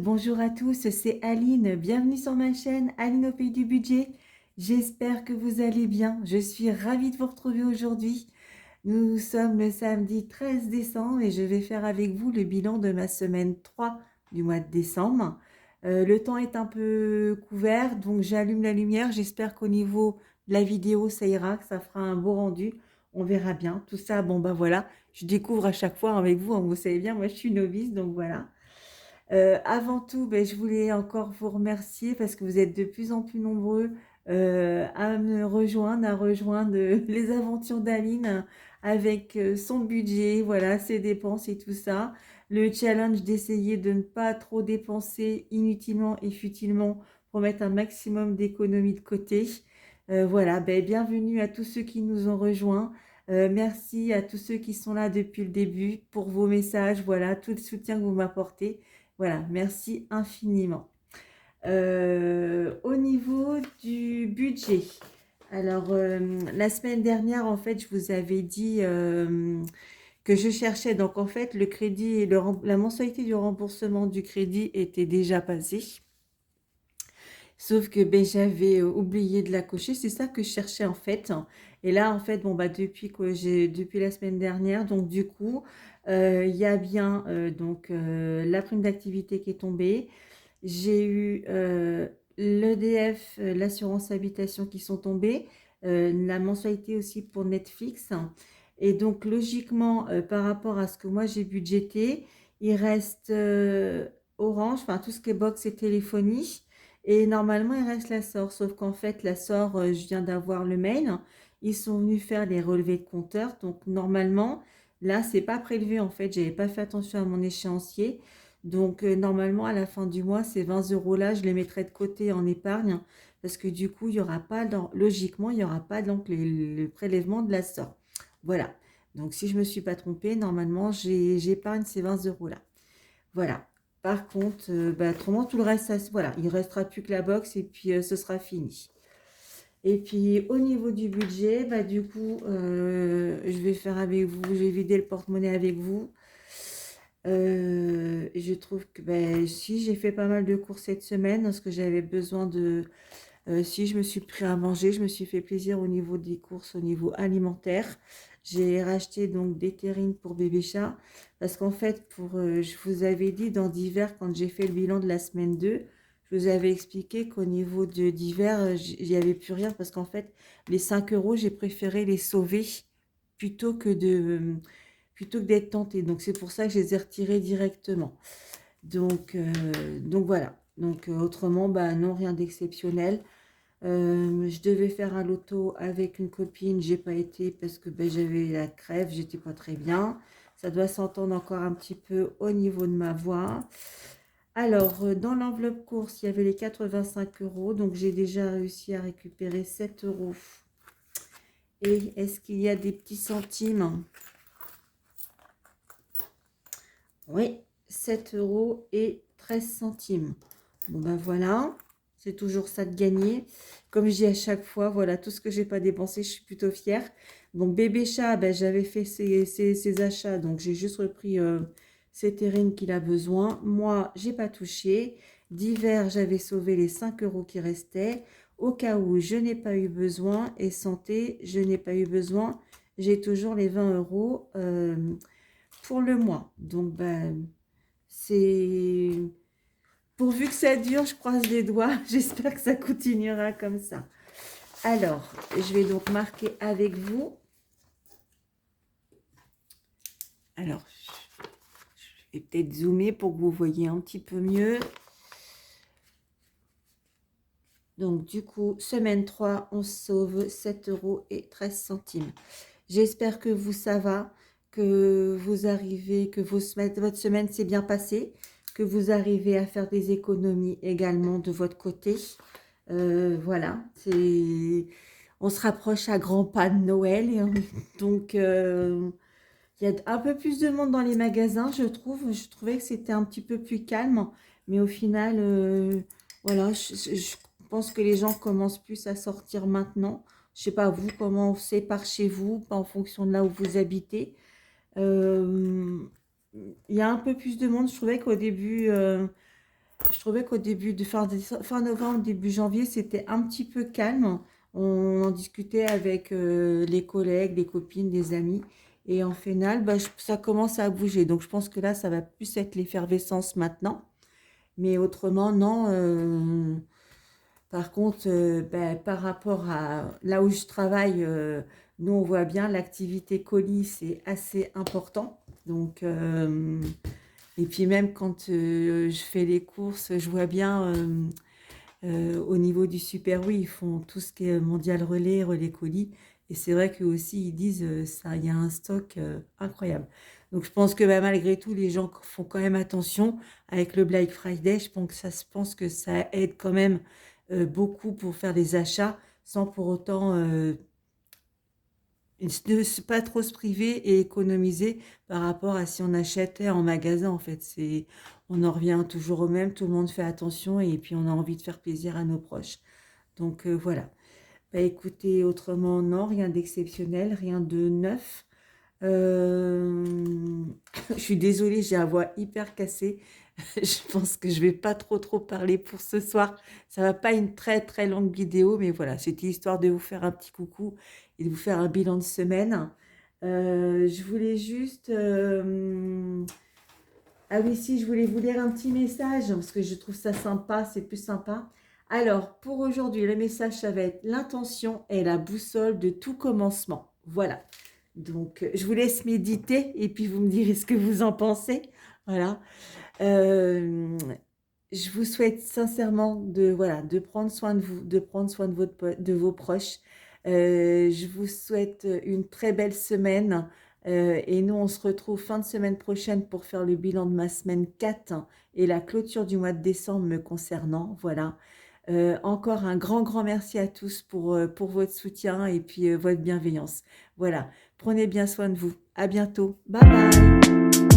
bonjour à tous, c'est Aline. Bienvenue sur ma chaîne Aline au pays du budget. J'espère que vous allez bien. Je suis ravie de vous retrouver aujourd'hui. Nous sommes le samedi 13 décembre et je vais faire avec vous le bilan de ma semaine 3 du mois de décembre. Le temps est un peu couvert, donc j'allume la lumière. J'espère qu'au niveau de la vidéo, ça ira, que ça fera un beau rendu. On verra bien. Tout ça, bon bah voilà, je découvre à chaque fois avec vous, hein. Vous savez bien, moi je suis novice, donc voilà. Avant tout, ben, je voulais encore vous remercier parce que vous êtes de plus en plus nombreux à me rejoindre, à rejoindre les aventures d'Aline avec son budget, voilà, ses dépenses et tout ça. Le challenge d'essayer de ne pas trop dépenser inutilement et futilement pour mettre un maximum d'économies de côté. Voilà, ben, bienvenue à tous ceux qui nous ont rejoints. Merci à tous ceux qui sont là depuis le début pour vos messages, voilà, tout le soutien que vous m'apportez. Voilà, merci infiniment. Au niveau du budget, alors la semaine dernière, en fait, je vous avais dit que je cherchais, donc en fait, le crédit et la mensualité du remboursement du crédit était déjà passée. Sauf que ben, j'avais oublié de la cocher, c'est ça que je cherchais en fait. Et là, en fait, bon, bah, depuis la semaine dernière, donc du coup, il y a bien la prime d'activité qui est tombée. J'ai eu l'EDF, l'assurance habitation qui sont tombés, la mensualité aussi pour Netflix. Et donc, logiquement, par rapport à ce que moi j'ai budgété, il reste Orange, enfin tout ce qui est box et téléphonie. Et normalement, il reste la SOR. Sauf qu'en fait, la SOR, je viens d'avoir le mail. Ils sont venus faire les relevés de compteur. Donc, normalement, là, c'est pas prélevé. En fait, j'avais pas fait attention à mon échéancier. Donc, normalement, à la fin du mois, ces 20 euros là, je les mettrai de côté en épargne parce que du coup, il y aura pas, logiquement, il n'y aura pas donc le prélèvement de la SOR. Voilà. Donc, si je ne me suis pas trompée, normalement, j'épargne ces 20 euros là. Voilà. Par contre, bah, autrement, tout le reste, voilà, il ne restera plus que la box et puis ce sera fini. Et puis, au niveau du budget, bah, du coup, je vais faire avec vous, je vais vider le porte-monnaie avec vous. Je trouve que ben, si j'ai fait pas mal de courses cette semaine, parce que j'avais besoin de... si je me suis pris à manger, je me suis fait plaisir au niveau des courses, au niveau alimentaire. J'ai racheté donc des terrines pour bébé chat, parce qu'en fait, je vous avais dit dans d'hiver, quand j'ai fait le bilan de la semaine 2, je vous avais expliqué qu'au niveau de d'hiver, il n'y avait plus rien, parce qu'en fait, les 5 euros, j'ai préféré les sauver plutôt que de plutôt que d'être tentée. Donc, c'est pour ça que je les ai retirés directement. Donc voilà. Donc, autrement, bah, non, rien d'exceptionnel. Je devais faire un loto avec une copine. J'ai pas été parce que ben, j'avais la crève. J'étais pas très bien. Ça doit s'entendre encore un petit peu au niveau de ma voix. Alors, dans l'enveloppe course, il y avait les 85 euros. Donc, j'ai déjà réussi à récupérer 7 euros. Et est-ce qu'il y a des petits centimes? Oui, 7 euros et 13 centimes. Bon ben voilà, c'est toujours ça de gagner. Comme je dis à chaque fois, voilà, tout ce que j'ai pas dépensé, je suis plutôt fière. Donc bébé chat, ben, j'avais fait ses achats, donc j'ai juste repris ces terrines qu'il a besoin. Moi, j'ai pas touché. D'hiver, j'avais sauvé les 5 euros qui restaient. Au cas où je n'ai pas eu besoin. Et santé, je n'ai pas eu besoin. J'ai toujours les 20 euros pour le mois. Donc, ben, c'est... Pourvu que ça dure, je croise les doigts. J'espère que ça continuera comme ça. Alors, je vais donc marquer avec vous. Alors, je vais peut-être zoomer pour que vous voyez un petit peu mieux. Donc, du coup, semaine 3, on sauve 7 euros et 13 centimes. J'espère que vous, ça va, que vous arrivez, que votre semaine s'est bien passée, que vous arrivez à faire des économies également de votre côté. Voilà, on se rapproche à grands pas de Noël. Donc, il y a un peu plus de monde dans les magasins, je trouve. Je trouvais que c'était un petit peu plus calme. Mais au final, voilà, je pense que les gens commencent plus à sortir maintenant. Je sais pas, vous, comment c'est par chez vous, pas en fonction de là où vous habitez. Euh, il y a un peu plus de monde. Je trouvais qu'au début, Je trouvais qu'au début de fin novembre, début janvier, c'était un petit peu calme. On en discutait avec les collègues, les copines, les amis. Et en final, bah, ça commence à bouger. Donc je pense que là, ça va plus être l'effervescence maintenant. Mais autrement, non. Par contre, bah, par rapport à là où je travaille, nous, on voit bien l'activité colis, c'est assez important. Donc, et puis même quand je fais les courses, je vois bien au niveau du Super Oui, ils font tout ce qui est mondial relais, relais colis. Et c'est vrai qu'eux aussi, ils disent ça, il y a un stock incroyable. Donc je pense que bah, malgré tout, les gens font quand même attention. Avec le Black Friday, je pense que ça aide quand même beaucoup pour faire des achats sans pour autant pas trop se priver et économiser par rapport à si on achetait en magasin en fait. On en revient toujours au même, tout le monde fait attention et puis on a envie de faire plaisir à nos proches. Donc voilà. Bah, écoutez, autrement, non, rien d'exceptionnel, rien de neuf. Euh, je suis désolée, j'ai la voix hyper cassée. Je pense que je vais pas trop parler pour ce soir. Ça va pas une très longue vidéo, mais voilà, c'était histoire de vous faire un petit coucou et de vous faire un bilan de semaine. Je voulais juste... Ah oui, si, je voulais vous lire un petit message parce que je trouve ça sympa, c'est plus sympa. Alors, pour aujourd'hui, le message, ça va être l'intention est la boussole de tout commencement. Voilà. Donc, je vous laisse méditer et puis vous me direz ce que vous en pensez. Voilà. Euh, je vous souhaite sincèrement voilà, de prendre soin de vous, de prendre soin de vos proches. Je vous souhaite une très belle semaine. Et nous, on se retrouve fin de semaine prochaine pour faire le bilan de ma semaine 4 et la clôture du mois de décembre me concernant. Voilà. Encore un grand merci à tous pour votre soutien et puis votre bienveillance. Voilà. Prenez bien soin de vous. À bientôt. Bye bye.